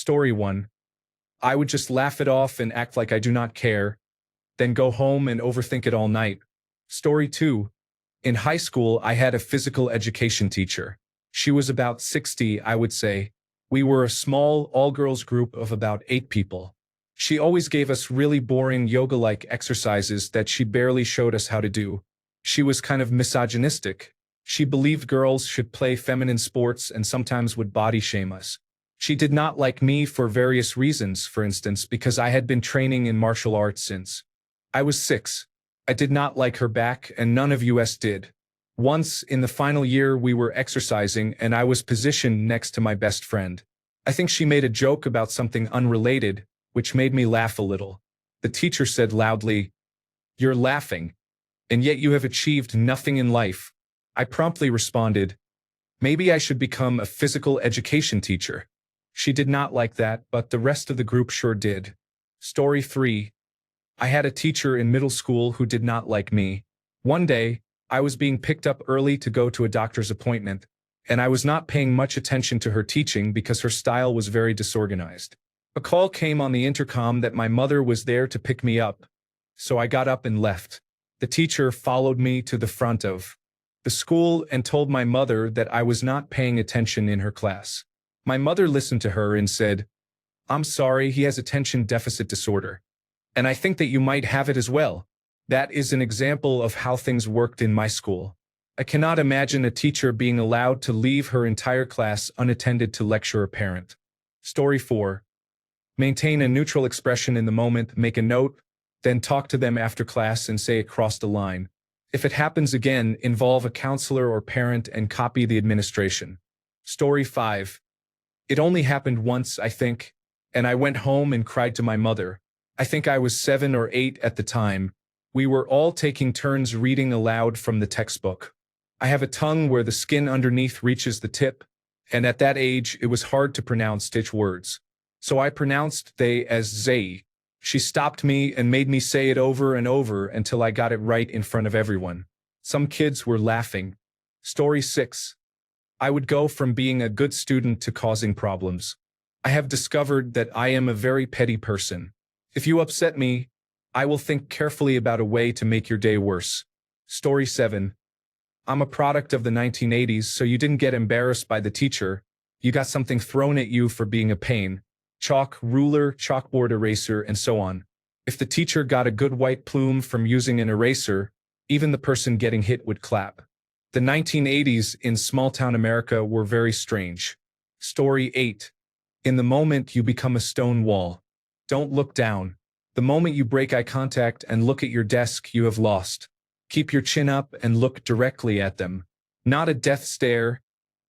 Story 1. I would just laugh it off and act like I do not care, then go home and overthink it all night. Story 2. In high school, I had a physical education teacher. She was about 60, I would say. We were a small, all-girls group of about 8 people. She always gave us really boring yoga-like exercises that she barely showed us how to do. She was kind of misogynistic. She believed girls should play feminine sports and sometimes would body shame us. She did not like me for various reasons, for instance, because I had been training in martial arts since I was 6. I did not like her back, and none of us did. Once, in the final year, we were exercising, and I was positioned next to my best friend. I think she made a joke about something unrelated, which made me laugh a little. The teacher said loudly, "You're laughing, and yet you have achieved nothing in life." I promptly responded, "Maybe I should become a physical education teacher." She did not like that, but the rest of the group sure did. Story 3. I had a teacher in middle school who did not like me. One day, I was being picked up early to go to a doctor's appointment, and I was not paying much attention to her teaching because her style was very disorganized. A call came on the intercom that my mother was there to pick me up, so I got up and left. The teacher followed me to the front of the school and told my mother that I was not paying attention in her class. My mother listened to her and said, "I'm sorry, he has attention deficit disorder. And I think that you might have it as well." That is an example of how things worked in my school. I cannot imagine a teacher being allowed to leave her entire class unattended to lecture a parent. Story 4. Maintain a neutral expression in the moment, make a note, then talk to them after class and say it crossed a line. If it happens again, involve a counselor or parent and copy the administration. Story 5. It only happened once, I think, and I went home and cried to my mother. I think I was 7 or 8 at the time. We were all taking turns reading aloud from the textbook. I have a tongue where the skin underneath reaches the tip, and at that age it was hard to pronounce stitch words. So I pronounced they as zay. She stopped me and made me say it over and over until I got it right in front of everyone. Some kids were laughing. Story 6. I would go from being a good student to causing problems. I have discovered that I am a very petty person. If you upset me, I will think carefully about a way to make your day worse. Story 7. I'm a product of the 1980s, so you didn't get embarrassed by the teacher. You got something thrown at you for being a pain. Chalk, ruler, chalkboard eraser, and so on. If the teacher got a good white plume from using an eraser, even the person getting hit would clap. The 1980s in small-town America were very strange. Story 8. In the moment you become a stone wall. Don't look down. The moment you break eye contact and look at your desk, you have lost. Keep your chin up and look directly at them. Not a death stare,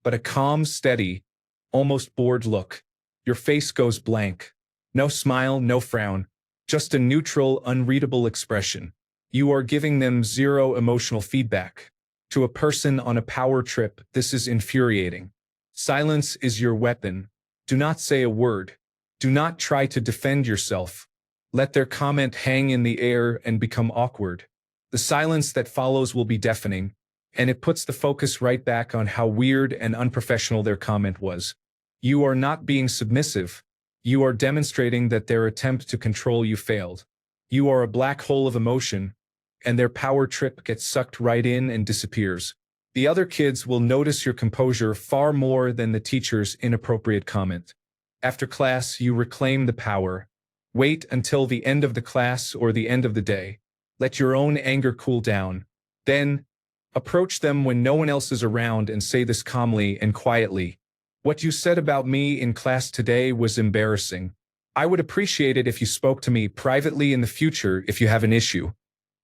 but a calm, steady, almost bored look. Your face goes blank. No smile, no frown. Just a neutral, unreadable expression. You are giving them zero emotional feedback. To a person on a power trip, this is infuriating. Silence is your weapon. Do not say a word. Do not try to defend yourself. Let their comment hang in the air and become awkward. The silence that follows will be deafening, and it puts the focus right back on how weird and unprofessional their comment was. You are not being submissive. You are demonstrating that their attempt to control you failed. You are a black hole of emotion, and their power trip gets sucked right in and disappears. The other kids will notice your composure far more than the teacher's inappropriate comment. After class, you reclaim the power. Wait until the end of the class or the end of the day. Let your own anger cool down. Then, approach them when no one else is around and say this calmly and quietly. "What you said about me in class today was embarrassing. I would appreciate it if you spoke to me privately in the future if you have an issue."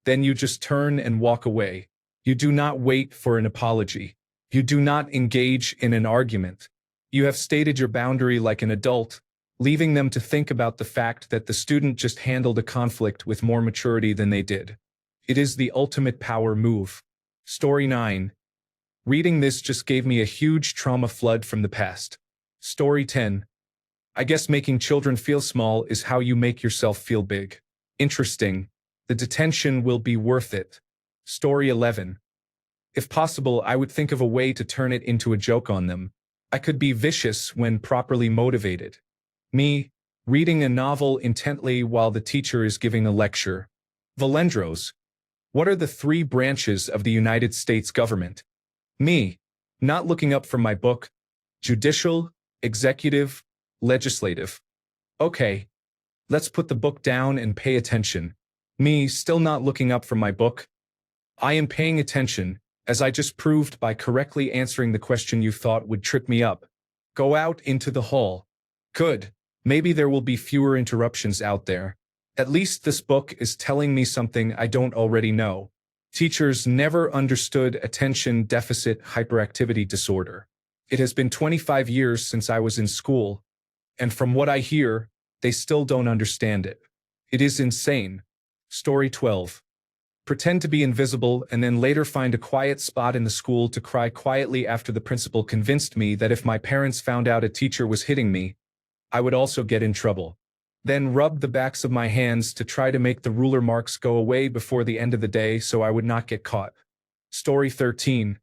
Then you just turn and walk away. You do not wait for an apology. You do not engage in an argument. You have stated your boundary like an adult, leaving them to think about the fact that the student just handled a conflict with more maturity than they did. It is the ultimate power move. Story 9. Reading this just gave me a huge trauma flood from the past. Story 10. I guess making children feel small is how you make yourself feel big. Interesting. The detention will be worth it. Story 11. If possible, I would think of a way to turn it into a joke on them. I could be vicious when properly motivated. Me, reading a novel intently while the teacher is giving a lecture. Valendros. What are the three branches of the United States government? Me, not looking up from my book. Judicial, executive, legislative. Okay, let's put the book down and pay attention. Me, still not looking up from my book. I am paying attention, as I just proved by correctly answering the question you thought would trip me up. Go out into the hall. Good. Maybe there will be fewer interruptions out there. At least this book is telling me something I don't already know. Teachers never understood attention deficit hyperactivity disorder. It has been 25 years since I was in school, and from what I hear, they still don't understand it. It is insane. Story 12. Pretend to be invisible and then later find a quiet spot in the school to cry quietly after the principal convinced me that if my parents found out a teacher was hitting me, I would also get in trouble. Then rub the backs of my hands to try to make the ruler marks go away before the end of the day so I would not get caught. Story 13.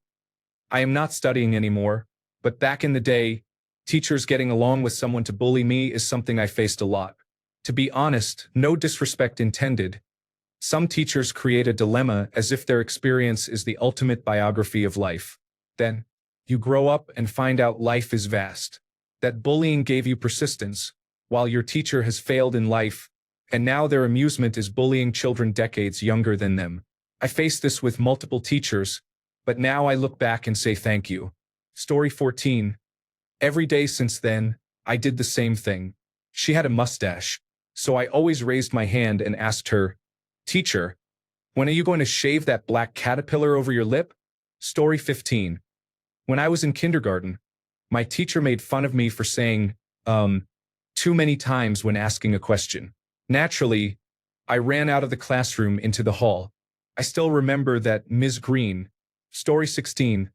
I am not studying anymore, but back in the day, teachers getting along with someone to bully me is something I faced a lot. To be honest, no disrespect intended. Some teachers create a dilemma as if their experience is the ultimate biography of life. Then, you grow up and find out life is vast. That bullying gave you persistence, while your teacher has failed in life, and now their amusement is bullying children decades younger than them. I faced this with multiple teachers, but now I look back and say thank you. Story 14. Every day since then, I did the same thing. She had a mustache, so I always raised my hand and asked her, "Teacher, when are you going to shave that black caterpillar over your lip?" Story 15. When I was in kindergarten, my teacher made fun of me for saying, too many times when asking a question. Naturally, I ran out of the classroom into the hall. I still remember that Ms. Green, Story 16,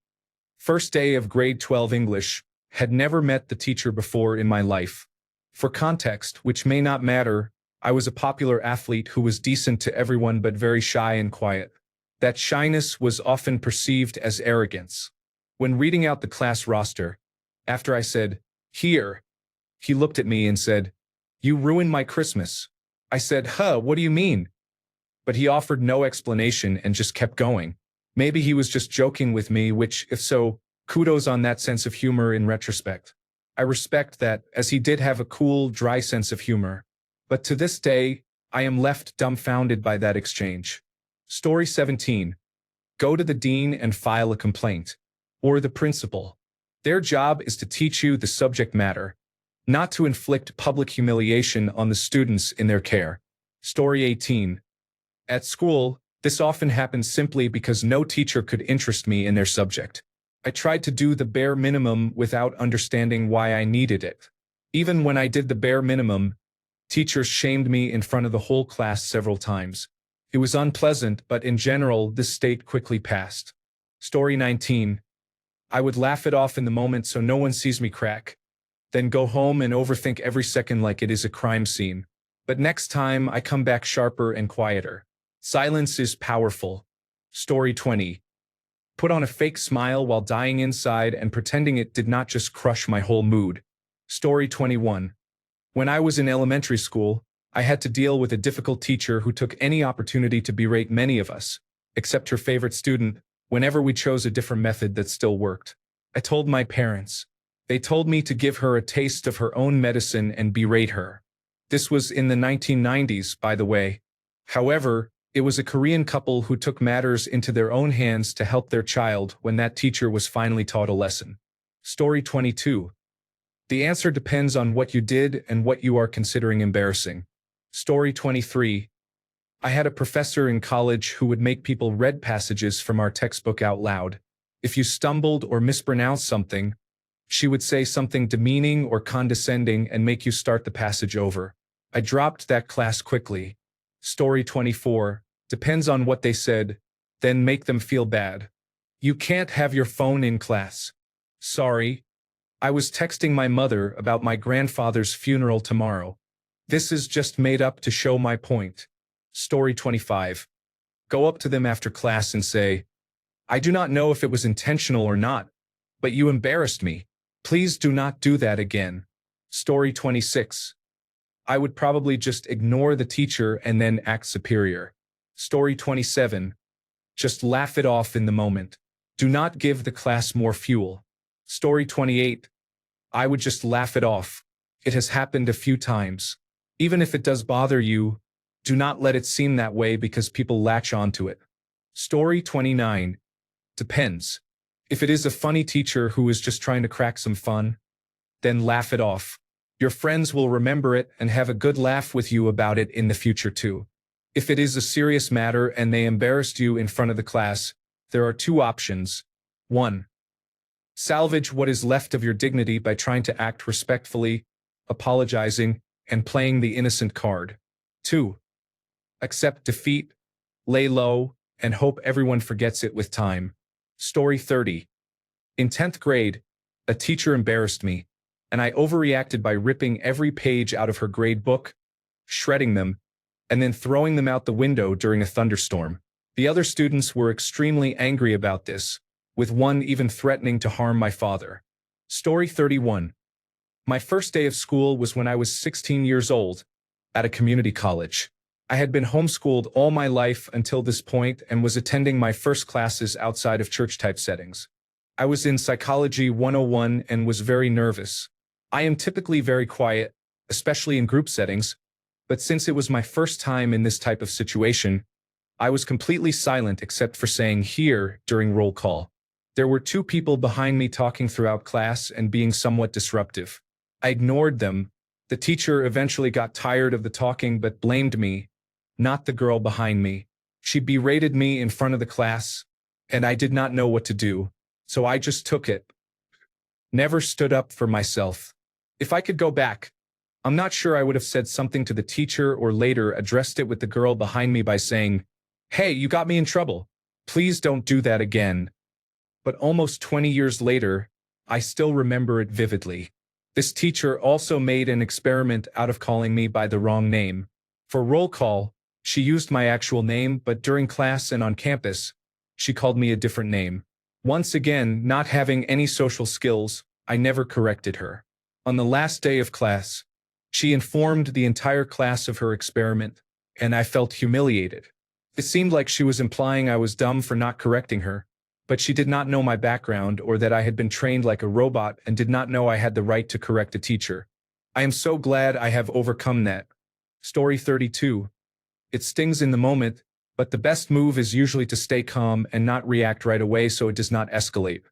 first day of grade 12 English, had never met the teacher before in my life. For context, which may not matter, I was a popular athlete who was decent to everyone but very shy and quiet. That shyness was often perceived as arrogance. When reading out the class roster, after I said, "Here," he looked at me and said, "You ruined my Christmas." I said, "What do you mean?" But he offered no explanation and just kept going. Maybe he was just joking with me, which, if so, kudos on that sense of humor in retrospect. I respect that, as he did have a cool, dry sense of humor. But to this day, I am left dumbfounded by that exchange. Story 17. Go to the dean and file a complaint. Or the principal. Their job is to teach you the subject matter, not to inflict public humiliation on the students in their care. Story 18. At school, this often happened simply because no teacher could interest me in their subject. I tried to do the bare minimum without understanding why I needed it. Even when I did the bare minimum, teachers shamed me in front of the whole class several times. It was unpleasant, but in general, this state quickly passed. Story 19. I would laugh it off in the moment so no one sees me crack, then go home and overthink every second like it is a crime scene. But next time, I come back sharper and quieter. Silence is powerful. Story 20. Put on a fake smile while dying inside and pretending it did not just crush my whole mood. Story 21. When I was in elementary school, I had to deal with a difficult teacher who took any opportunity to berate many of us, except her favorite student, whenever we chose a different method that still worked. I told my parents. They told me to give her a taste of her own medicine and berate her. This was in the 1990s, by the way. However, it was a Korean couple who took matters into their own hands to help their child when that teacher was finally taught a lesson. Story 22. The answer depends on what you did and what you are considering embarrassing. Story 23. I had a professor in college who would make people read passages from our textbook out loud. If you stumbled or mispronounced something, she would say something demeaning or condescending and make you start the passage over. I dropped that class quickly. Story 24. Depends on what they said, then make them feel bad. You can't have your phone in class. Sorry. I was texting my mother about my grandfather's funeral tomorrow. This is just made up to show my point. Story 25. Go up to them after class and say, "I do not know if it was intentional or not, but you embarrassed me. Please do not do that again." Story 26. I would probably just ignore the teacher and then act superior. Story 27. Just laugh it off in the moment. Do not give the class more fuel. Story 28. I would just laugh it off. It has happened a few times. Even if it does bother you, do not let it seem that way because people latch onto it. Story 29. Depends. If it is a funny teacher who is just trying to crack some fun, then laugh it off. Your friends will remember it and have a good laugh with you about it in the future too. If it is a serious matter and they embarrassed you in front of the class, there are two options. 1. Salvage what is left of your dignity by trying to act respectfully, apologizing, and playing the innocent card. 2. Accept defeat, lay low, and hope everyone forgets it with time. Story 30. In 10th grade, a teacher embarrassed me, and I overreacted by ripping every page out of her grade book, shredding them, and then throwing them out the window during a thunderstorm. The other students were extremely angry about this, with one even threatening to harm my father. Story 31. My first day of school was when I was 16 years old, at a community college. I had been homeschooled all my life until this point and was attending my first classes outside of church-type settings. I was in Psychology 101 and was very nervous. I am typically very quiet, especially in group settings, but since it was my first time in this type of situation, I was completely silent except for saying "here" during roll call. There were two people behind me talking throughout class and being somewhat disruptive. I ignored them. The teacher eventually got tired of the talking but blamed me, not the girl behind me. She berated me in front of the class, and I did not know what to do, so I just took it. Never stood up for myself. If I could go back, I'm not sure I would have said something to the teacher or later addressed it with the girl behind me by saying, "Hey, you got me in trouble. Please don't do that again." But almost 20 years later, I still remember it vividly. This teacher also made an experiment out of calling me by the wrong name. For roll call, she used my actual name, but during class and on campus, she called me a different name. Once again, not having any social skills, I never corrected her. On the last day of class, she informed the entire class of her experiment, and I felt humiliated. It seemed like she was implying I was dumb for not correcting her, but she did not know my background or that I had been trained like a robot and did not know I had the right to correct a teacher. I am so glad I have overcome that. Story 32. It stings in the moment, but the best move is usually to stay calm and not react right away so it does not escalate.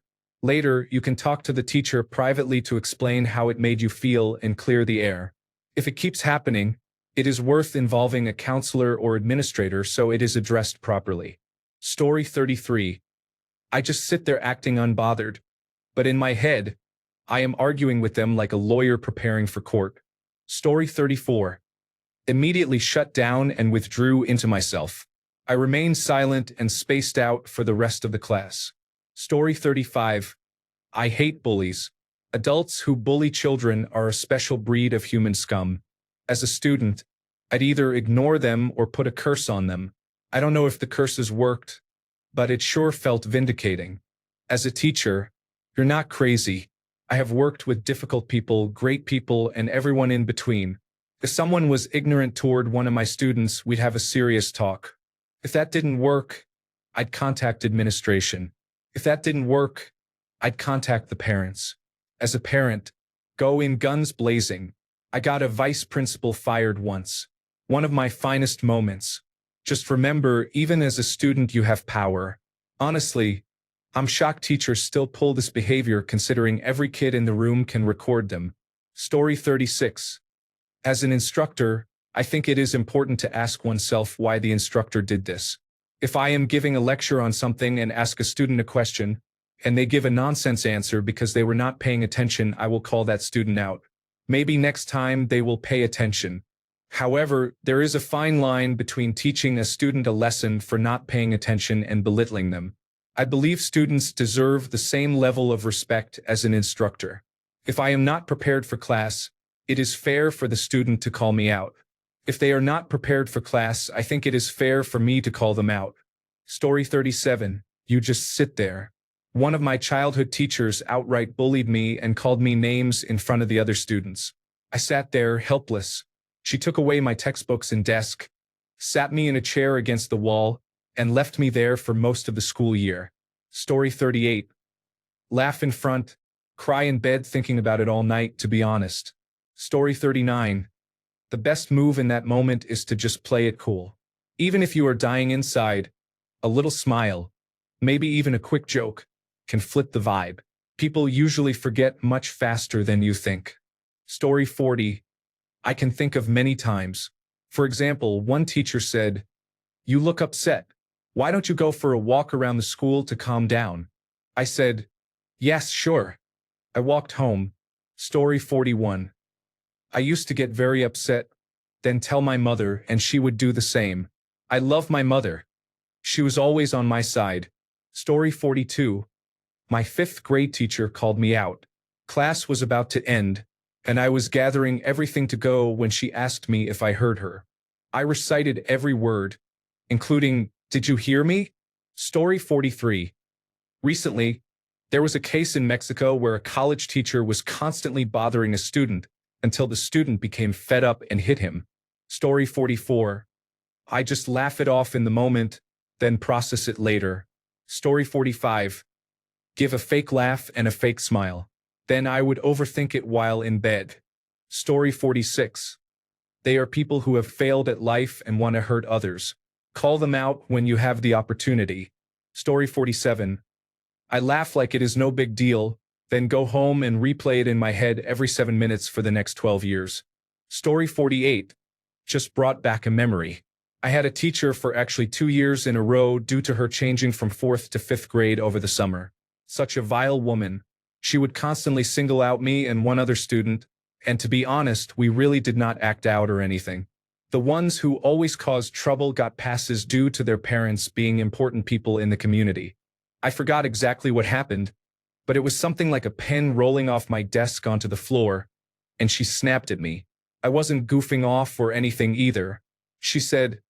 Later, you can talk to the teacher privately to explain how it made you feel and clear the air. If it keeps happening, it is worth involving a counselor or administrator so it is addressed properly. Story 33. I just sit there acting unbothered, but in my head, I am arguing with them like a lawyer preparing for court. Story 34. Immediately shut down and withdrew into myself. I remained silent and spaced out for the rest of the class. Story 35. I hate bullies. Adults who bully children are a special breed of human scum. As a student, I'd either ignore them or put a curse on them. I don't know if the curses worked, but it sure felt vindicating. As a teacher, you're not crazy. I have worked with difficult people, great people, and everyone in between. If someone was ignorant toward one of my students, we'd have a serious talk. If that didn't work, I'd contact administration. If that didn't work, I'd contact the parents. As a parent, go in guns blazing. I got a vice principal fired once. One of my finest moments. Just remember, even as a student, you have power. Honestly, I'm shocked teachers still pull this behavior considering every kid in the room can record them. Story 36. As an instructor, I think it is important to ask oneself why the instructor did this. If I am giving a lecture on something and ask a student a question, and they give a nonsense answer because they were not paying attention, I will call that student out. Maybe next time they will pay attention. However, there is a fine line between teaching a student a lesson for not paying attention and belittling them. I believe students deserve the same level of respect as an instructor. If I am not prepared for class, it is fair for the student to call me out. If they are not prepared for class, I think it is fair for me to call them out. Story 37. You just sit there. One of my childhood teachers outright bullied me and called me names in front of the other students. I sat there, helpless. She took away my textbooks and desk, sat me in a chair against the wall, and left me there for most of the school year. Story 38. Laugh in front, cry in bed thinking about it all night, to be honest. Story 39. The best move in that moment is to just play it cool. Even if you are dying inside, a little smile, maybe even a quick joke, can flip the vibe. People usually forget much faster than you think. Story 40. I can think of many times. For example, one teacher said, "You look upset. Why don't you go for a walk around the school to calm down?" I said, "Yes, sure." I walked home. Story 41. I used to get very upset, then tell my mother, and she would do the same. I love my mother. She was always on my side. Story 42. My 5th grade teacher called me out. Class was about to end, and I was gathering everything to go when she asked me if I heard her. I recited every word, including, "Did you hear me?" Story 43. Recently, there was a case in Mexico where a college teacher was constantly bothering a student until the student became fed up and hit him. Story 44. I just laugh it off in the moment, then process it later. Story 45. Give a fake laugh and a fake smile. Then I would overthink it while in bed. Story 46. They are people who have failed at life and want to hurt others. Call them out when you have the opportunity. Story 47. I laugh like it is no big deal, then go home and replay it in my head every 7 minutes for the next 12 years. Story 48. Just brought back a memory. I had a teacher for actually 2 years in a row due to her changing from 4th to 5th grade over the summer. Such a vile woman. She would constantly single out me and one other student, and to be honest, we really did not act out or anything. The ones who always caused trouble got passes due to their parents being important people in the community. I forgot exactly what happened, but it was something like a pen rolling off my desk onto the floor, and she snapped at me. I wasn't goofing off or anything either. She said,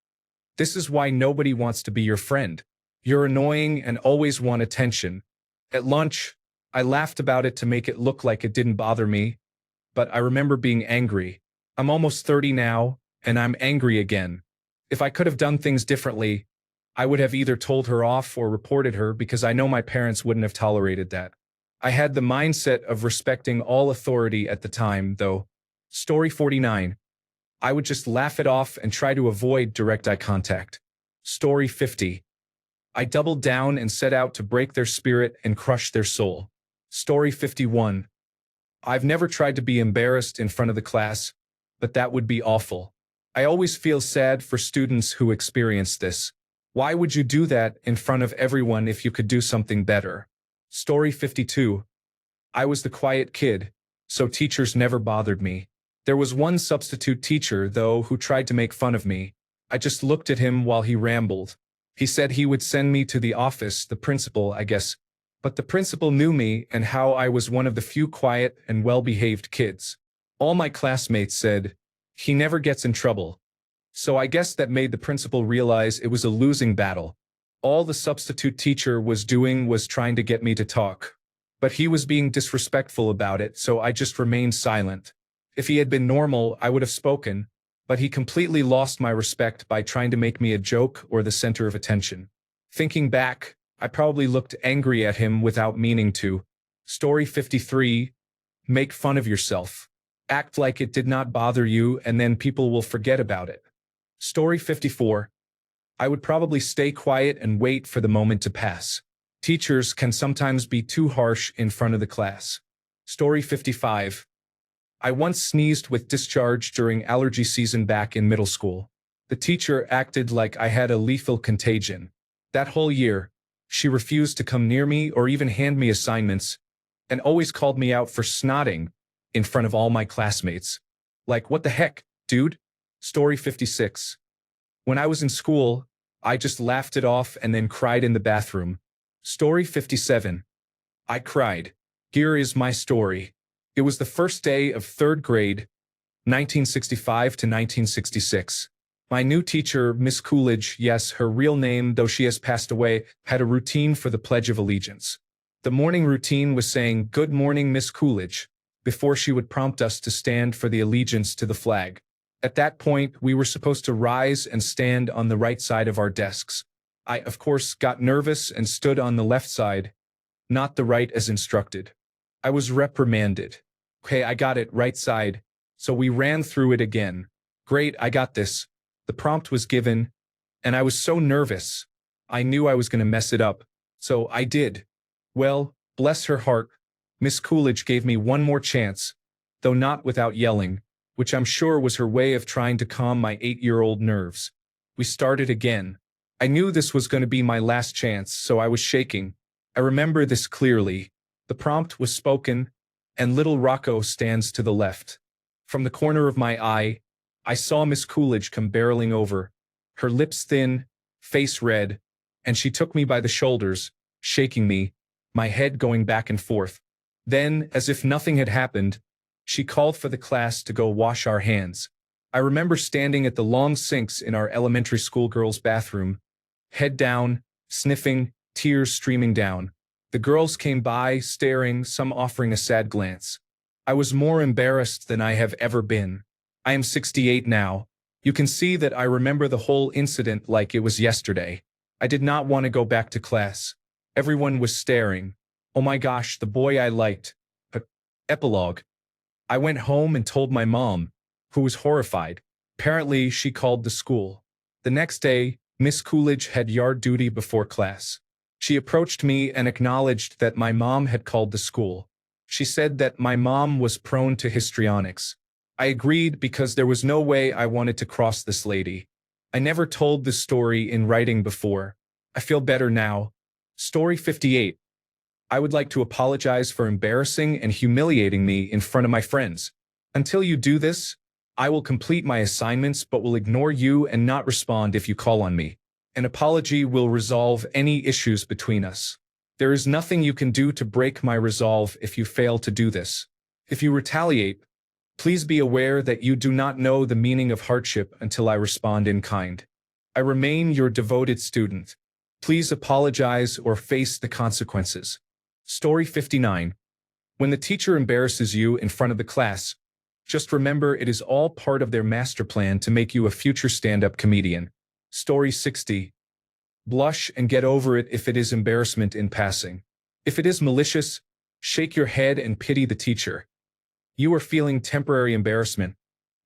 "This is why nobody wants to be your friend. You're annoying and always want attention." At lunch, I laughed about it to make it look like it didn't bother me, but I remember being angry. I'm almost 30 now, and I'm angry again. If I could have done things differently, I would have either told her off or reported her because I know my parents wouldn't have tolerated that. I had the mindset of respecting all authority at the time, though. Story 49. I would just laugh it off and try to avoid direct eye contact. Story 50. I doubled down and set out to break their spirit and crush their soul. Story 51. I've never tried to be embarrassed in front of the class, but that would be awful. I always feel sad for students who experience this. Why would you do that in front of everyone if you could do something better? Story 52. I was the quiet kid, so teachers never bothered me. There was one substitute teacher, though, who tried to make fun of me. I just looked at him while he rambled. He said he would send me to the office, the principal, I guess. But the principal knew me and how I was one of the few quiet and well-behaved kids. All my classmates said, "He never gets in trouble." So I guess that made the principal realize it was a losing battle. All the substitute teacher was doing was trying to get me to talk. But he was being disrespectful about it, so I just remained silent. If he had been normal, I would have spoken, but he completely lost my respect by trying to make me a joke or the center of attention. Thinking back, I probably looked angry at him without meaning to. Story 53. Make fun of yourself. Act like it did not bother you and then people will forget about it. Story 54. I would probably stay quiet and wait for the moment to pass. Teachers can sometimes be too harsh in front of the class. Story 55. I once sneezed with discharge during allergy season back in middle school. The teacher acted like I had a lethal contagion. That whole year, she refused to come near me or even hand me assignments, and always called me out for snotting in front of all my classmates. Like, what the heck, dude? Story 56. When I was in school, I just laughed it off and then cried in the bathroom. Story 57. I cried. Here is my story. It was the first day of 3rd grade, 1965 to 1966. My new teacher, Miss Coolidge, yes, her real name, though she has passed away, had a routine for the Pledge of Allegiance. The morning routine was saying, "Good morning, Miss Coolidge." before she would prompt us to stand for the allegiance to the flag. At that point, we were supposed to rise and stand on the right side of our desks. I, of course, got nervous and stood on the left side, not the right as instructed. I was reprimanded. Okay, I got it, right side. So we ran through it again. Great, I got this. The prompt was given, and I was so nervous. I knew I was going to mess it up, so I did. Well, bless her heart, Miss Coolidge gave me one more chance, though not without yelling, which I'm sure was her way of trying to calm my 8-year-old nerves. We started again. I knew this was going to be my last chance, so I was shaking. I remember this clearly. The prompt was spoken, and little Rocco stands to the left. From the corner of my eye, I saw Miss Coolidge come barreling over, her lips thin, face red, and she took me by the shoulders, shaking me, my head going back and forth. Then, as if nothing had happened, she called for the class to go wash our hands. I remember standing at the long sinks in our elementary school girls' bathroom, head down, sniffing, tears streaming down. The girls came by, staring, some offering a sad glance. I was more embarrassed than I have ever been. I am 68 now. You can see that I remember the whole incident like it was yesterday. I did not want to go back to class. Everyone was staring. Oh my gosh, the boy I liked. Epilogue. I went home and told my mom, who was horrified. Apparently, she called the school. The next day, Miss Coolidge had yard duty before class. She approached me and acknowledged that my mom had called the school. She said that my mom was prone to histrionics. I agreed because there was no way I wanted to cross this lady. I never told this story in writing before. I feel better now. Story 58. I would like to apologize for embarrassing and humiliating me in front of my friends. Until you do this, I will complete my assignments but will ignore you and not respond if you call on me. An apology will resolve any issues between us. There is nothing you can do to break my resolve if you fail to do this. If you retaliate, please be aware that you do not know the meaning of hardship until I respond in kind. I remain your devoted student. Please apologize or face the consequences. Story 59. When the teacher embarrasses you in front of the class, just remember it is all part of their master plan to make you a future stand-up comedian. Story 60. Blush and get over it if it is embarrassment in passing. If it is malicious, shake your head and pity the teacher. You are feeling temporary embarrassment,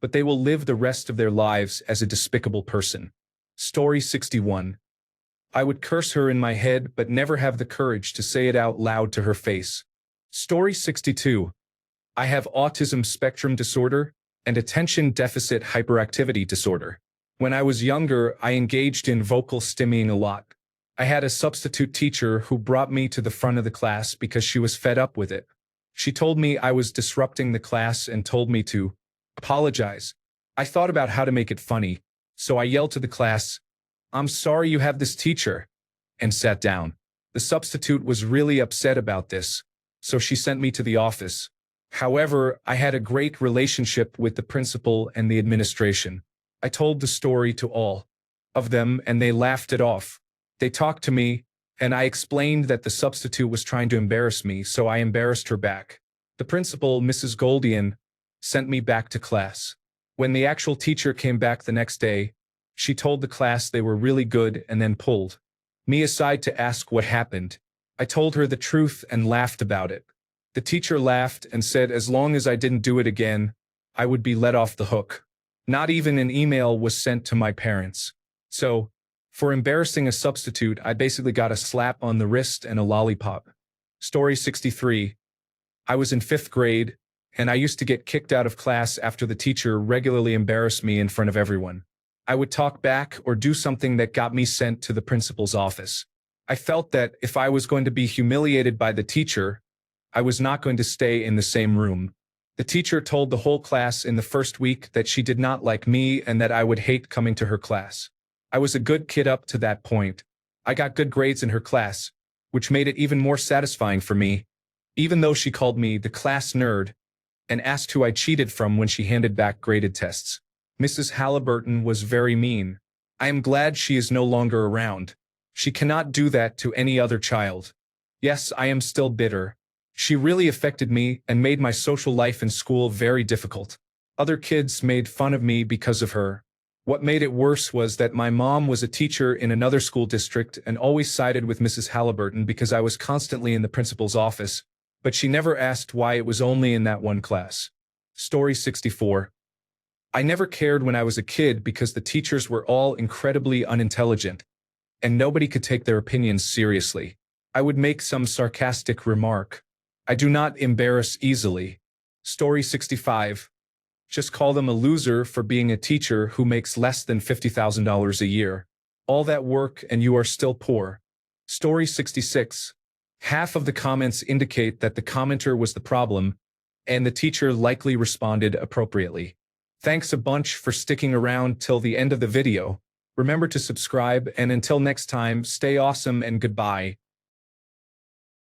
but they will live the rest of their lives as a despicable person. Story 61. I would curse her in my head but never have the courage to say it out loud to her face. Story 62. I have autism spectrum disorder and attention deficit hyperactivity disorder. When I was younger, I engaged in vocal stimming a lot. I had a substitute teacher who brought me to the front of the class because she was fed up with it. She told me I was disrupting the class and told me to apologize. I thought about how to make it funny, so I yelled to the class, "I'm sorry you have this teacher," and sat down. The substitute was really upset about this, so she sent me to the office. However, I had a great relationship with the principal and the administration. I told the story to all of them and they laughed it off. They talked to me, and I explained that the substitute was trying to embarrass me, so I embarrassed her back. The principal, Mrs. Goldian, sent me back to class. When the actual teacher came back the next day, she told the class they were really good and then pulled me aside to ask what happened. I told her the truth and laughed about it. The teacher laughed and said as long as I didn't do it again, I would be let off the hook. Not even an email was sent to my parents. So, for embarrassing a substitute, I basically got a slap on the wrist and a lollipop. Story 63. I was in 5th grade, and I used to get kicked out of class after the teacher regularly embarrassed me in front of everyone. I would talk back or do something that got me sent to the principal's office. I felt that if I was going to be humiliated by the teacher, I was not going to stay in the same room. The teacher told the whole class in the first week that she did not like me and that I would hate coming to her class. I was a good kid up to that point. I got good grades in her class, which made it even more satisfying for me, even though she called me the class nerd and asked who I cheated from when she handed back graded tests. Mrs. Halliburton was very mean. I am glad she is no longer around. She cannot do that to any other child. Yes, I am still bitter. She really affected me and made my social life in school very difficult. Other kids made fun of me because of her. What made it worse was that my mom was a teacher in another school district and always sided with Mrs. Halliburton because I was constantly in the principal's office, but she never asked why it was only in that one class. Story 64. I never cared when I was a kid because the teachers were all incredibly unintelligent, and nobody could take their opinions seriously. I would make some sarcastic remark. I do not embarrass easily. Story 65. Just call them a loser for being a teacher who makes less than $50,000 a year. All that work and you are still poor. Story 66. Half of the comments indicate that the commenter was the problem, and the teacher likely responded appropriately. Thanks a bunch for sticking around till the end of the video. Remember to subscribe, and until next time, stay awesome and goodbye.